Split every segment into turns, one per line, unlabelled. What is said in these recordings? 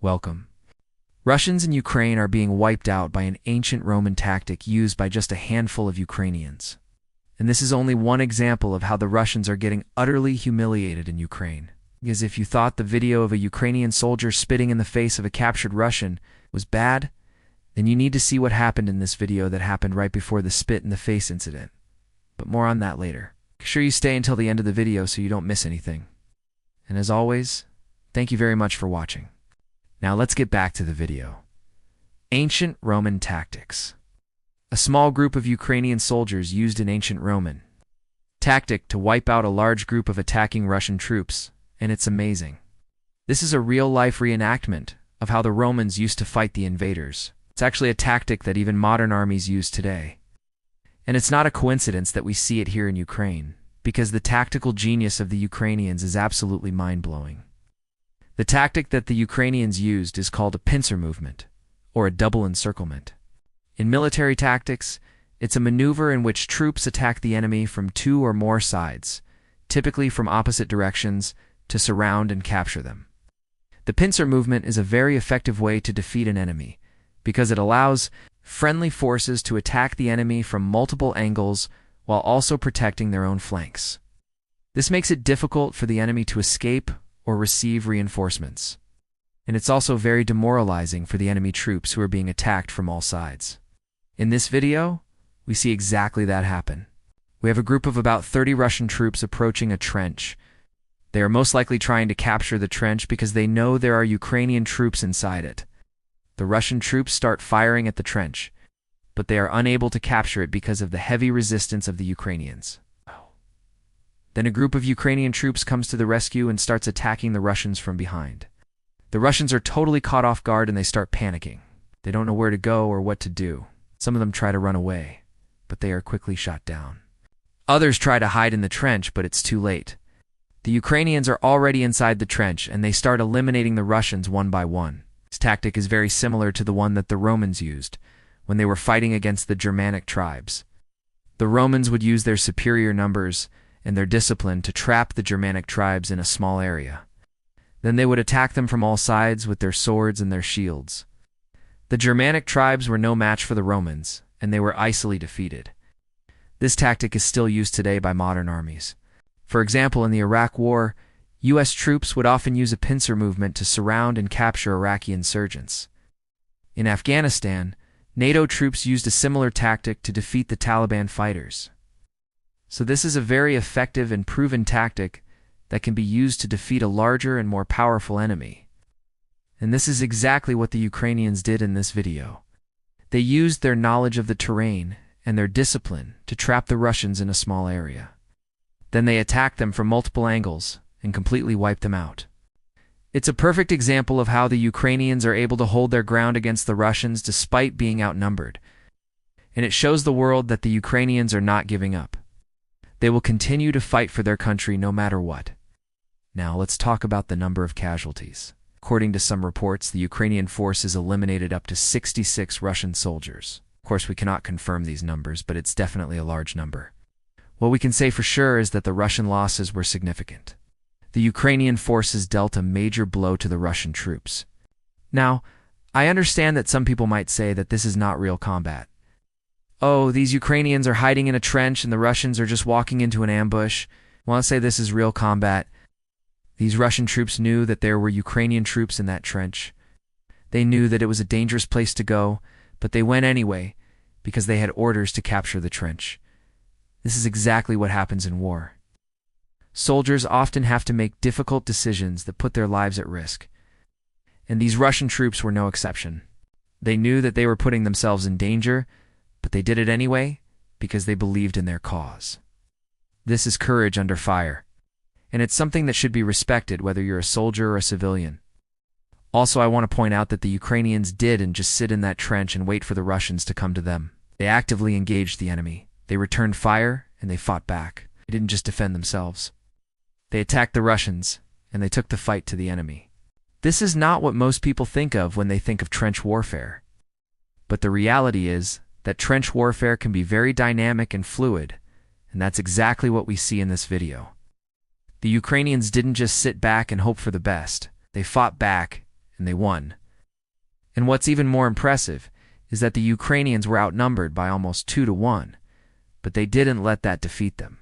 Welcome. Russians in Ukraine are being wiped out by an ancient Roman tactic used by just a handful of Ukrainians. And this is only one example of how the Russians are getting utterly humiliated in Ukraine. Because if you thought the video of a Ukrainian soldier spitting in the face of a captured Russian was bad, then you need to see what happened in this video that happened right before the spit in the face incident. But more on that later. Make sure you stay until the end of the video so you don't miss anything. And as always, thank you very much for watching. Now let's get back to the video. Ancient Roman tactics. A small group of Ukrainian soldiers used an ancient Roman tactic to wipe out a large group of attacking Russian troops, and it's amazing. This is a real-life reenactment of how the Romans used to fight the invaders. It's actually a tactic that even modern armies use today. And it's not a coincidence that we see it here in Ukraine, because the tactical genius of the Ukrainians is absolutely mind-blowing. The tactic that the Ukrainians used is called a pincer movement, or a double encirclement. In military tactics, it's a maneuver in which troops attack the enemy from two or more sides, typically from opposite directions, to surround and capture them. The pincer movement is a very effective way to defeat an enemy, because it allows friendly forces to attack the enemy from multiple angles while also protecting their own flanks. This makes it difficult for the enemy to escape or receive reinforcements. And it's also very demoralizing for the enemy troops who are being attacked from all sides. In this video, we see exactly that happen. We have a group of about 30 Russian troops approaching a trench. They are most likely trying to capture the trench because they know there are Ukrainian troops inside it. The Russian troops start firing at the trench, but they are unable to capture it because of the heavy resistance of the Ukrainians. Then a group of Ukrainian troops comes to the rescue and starts attacking the Russians from behind. The Russians are totally caught off guard and they start panicking. They don't know where to go or what to do. Some of them try to run away, but they are quickly shot down. Others try to hide in the trench, but it's too late. The Ukrainians are already inside the trench and they start eliminating the Russians one by one. This tactic is very similar to the one that the Romans used when they were fighting against the Germanic tribes. The Romans would use their superior numbers and their discipline to trap the Germanic tribes in a small area. Then they would attack them from all sides with their swords and their shields. The Germanic tribes were no match for the Romans, and they were easily defeated. This tactic is still used today by modern armies. For example, in the Iraq War, U.S. troops would often use a pincer movement to surround and capture Iraqi insurgents. In Afghanistan, NATO troops used a similar tactic to defeat the Taliban fighters. So this is a very effective and proven tactic that can be used to defeat a larger and more powerful enemy. And this is exactly what the Ukrainians did in this video. They used their knowledge of the terrain and their discipline to trap the Russians in a small area. Then they attacked them from multiple angles and completely wiped them out. It's a perfect example of how the Ukrainians are able to hold their ground against the Russians despite being outnumbered. And it shows the world that the Ukrainians are not giving up. They will continue to fight for their country no matter what. Now let's talk about the number of casualties. According to some reports, the Ukrainian forces eliminated up to 66 Russian soldiers. Of course, we cannot confirm these numbers, but it's definitely a large number. What we can say for sure is that the Russian losses were significant. The Ukrainian forces dealt a major blow to the Russian troops. Now, I understand that some people might say that this is not real combat. Oh, these Ukrainians are hiding in a trench and the Russians are just walking into an ambush. I want to say this is real combat. These Russian troops knew that there were Ukrainian troops in that trench. They knew that it was a dangerous place to go, but they went anyway because they had orders to capture the trench. This is exactly what happens in war. Soldiers often have to make difficult decisions that put their lives at risk. And these Russian troops were no exception. They knew that they were putting themselves in danger, but they did it anyway because they believed in their cause. This is courage under fire, and it's something that should be respected whether you're a soldier or a civilian. Also, I want to point out that the Ukrainians didn't just sit in that trench and wait for the Russians to come to them. They actively engaged the enemy. They returned fire and they fought back. They didn't just defend themselves. They attacked the Russians and they took the fight to the enemy. This is not what most people think of when they think of trench warfare. But the reality is that trench warfare can be very dynamic and fluid, and that's exactly what we see in this video. The Ukrainians didn't just sit back and hope for the best. They fought back, and they won. And what's even more impressive is that the Ukrainians were outnumbered by almost 2-1, but they didn't let that defeat them.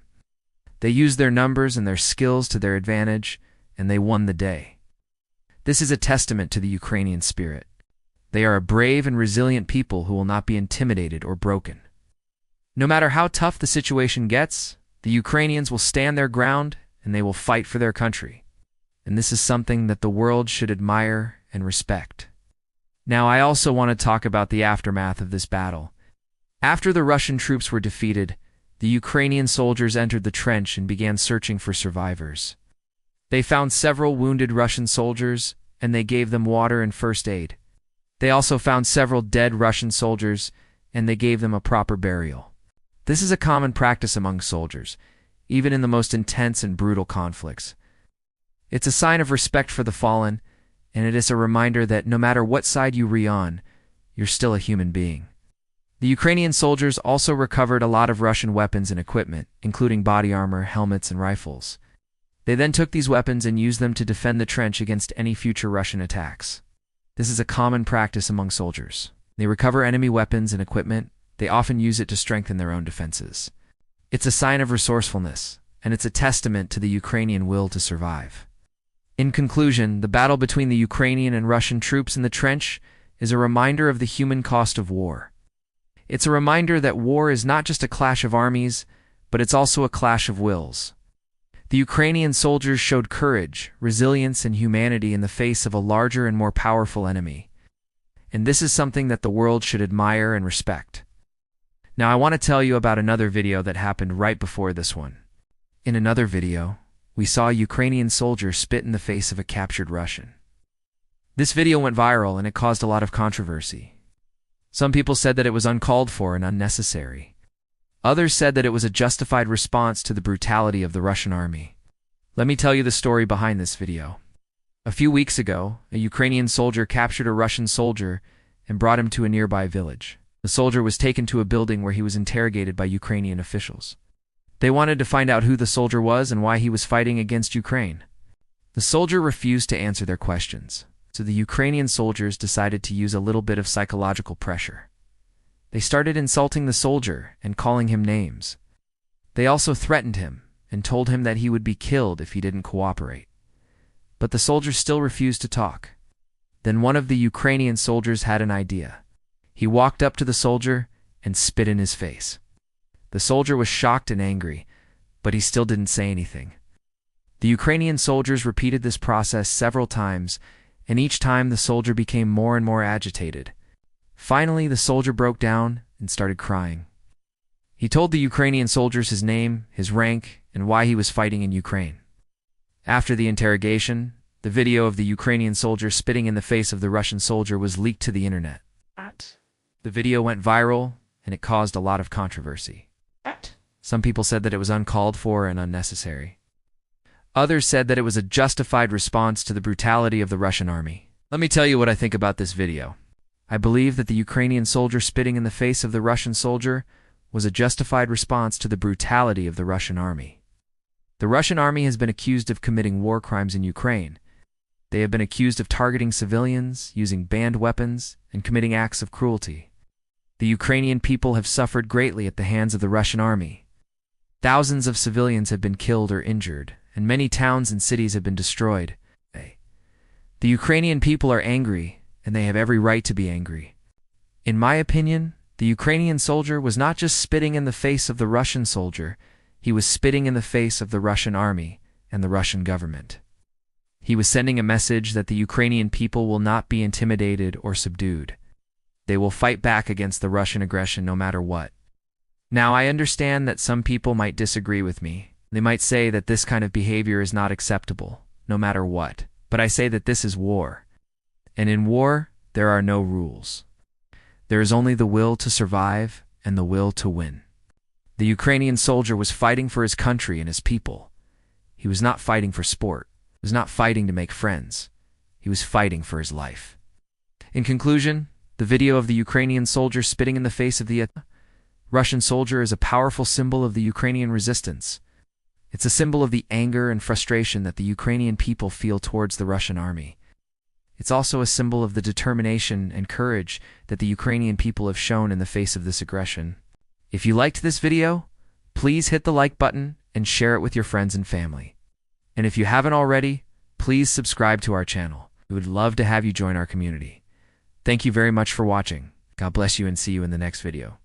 They used their numbers and their skills to their advantage, and they won the day. This is a testament to the Ukrainian spirit. They are a brave and resilient people who will not be intimidated or broken. No matter how tough the situation gets, the Ukrainians will stand their ground and they will fight for their country. And this is something that the world should admire and respect. Now, I also want to talk about the aftermath of this battle. After the Russian troops were defeated, the Ukrainian soldiers entered the trench and began searching for survivors. They found several wounded Russian soldiers, and they gave them water and first aid. They also found several dead Russian soldiers, and they gave them a proper burial. This is a common practice among soldiers, even in the most intense and brutal conflicts. It's a sign of respect for the fallen, and it is a reminder that no matter what side you are on, you're still a human being. The Ukrainian soldiers also recovered a lot of Russian weapons and equipment, including body armor, helmets, and rifles. They then took these weapons and used them to defend the trench against any future Russian attacks. This is a common practice among soldiers. They recover enemy weapons and equipment. They often use it to strengthen their own defenses. It's a sign of resourcefulness, and it's a testament to the Ukrainian will to survive. In conclusion, the battle between the Ukrainian and Russian troops in the trench is a reminder of the human cost of war. It's a reminder that war is not just a clash of armies, but it's also a clash of wills. The Ukrainian soldiers showed courage, resilience, and humanity in the face of a larger and more powerful enemy. And this is something that the world should admire and respect. Now, I want to tell you about another video that happened right before this one. In another video, we saw a Ukrainian soldier spit in the face of a captured Russian. This video went viral and it caused a lot of controversy. Some people said that it was uncalled for and unnecessary. Others said that it was a justified response to the brutality of the Russian army. Let me tell you the story behind this video. A few weeks ago, a Ukrainian soldier captured a Russian soldier and brought him to a nearby village. The soldier was taken to a building where he was interrogated by Ukrainian officials. They wanted to find out who the soldier was and why he was fighting against Ukraine. The soldier refused to answer their questions, so the Ukrainian soldiers decided to use a little bit of psychological pressure. They started insulting the soldier and calling him names. They also threatened him and told him that he would be killed if he didn't cooperate. But the soldier still refused to talk. Then one of the Ukrainian soldiers had an idea. He walked up to the soldier and spit in his face. The soldier was shocked and angry, but he still didn't say anything. The Ukrainian soldiers repeated this process several times, and each time the soldier became more and more agitated. Finally, the soldier broke down and started crying. He told the Ukrainian soldiers his name, his rank, and why he was fighting in Ukraine. After the interrogation, the video of the Ukrainian soldier spitting in the face of the Russian soldier was leaked to the internet. The video went viral, and it caused a lot of controversy. Some people said that it was uncalled for and unnecessary. Others said that it was a justified response to the brutality of the Russian army. Let me tell you what I think about this video. I believe that the Ukrainian soldier spitting in the face of the Russian soldier was a justified response to the brutality of the Russian army. The Russian army has been accused of committing war crimes in Ukraine. They have been accused of targeting civilians, using banned weapons, and committing acts of cruelty. The Ukrainian people have suffered greatly at the hands of the Russian army. Thousands of civilians have been killed or injured, and many towns and cities have been destroyed. The Ukrainian people are angry, and they have every right to be angry. In my opinion, the Ukrainian soldier was not just spitting in the face of the Russian soldier, he was spitting in the face of the Russian army and the Russian government. He was sending a message that the Ukrainian people will not be intimidated or subdued. They will fight back against the Russian aggression no matter what. Now, I understand that some people might disagree with me. They might say that this kind of behavior is not acceptable, no matter what. But I say that this is war. And in war, there are no rules. There is only the will to survive and the will to win. The Ukrainian soldier was fighting for his country and his people. He was not fighting for sport. He was not fighting to make friends. He was fighting for his life. In conclusion, the video of the Ukrainian soldier spitting in the face of the Russian soldier is a powerful symbol of the Ukrainian resistance. It's a symbol of the anger and frustration that the Ukrainian people feel towards the Russian army. It's also a symbol of the determination and courage that the Ukrainian people have shown in the face of this aggression. If you liked this video, please hit the like button and share it with your friends and family. And if you haven't already, please subscribe to our channel. We would love to have you join our community. Thank you very much for watching. God bless you and see you in the next video.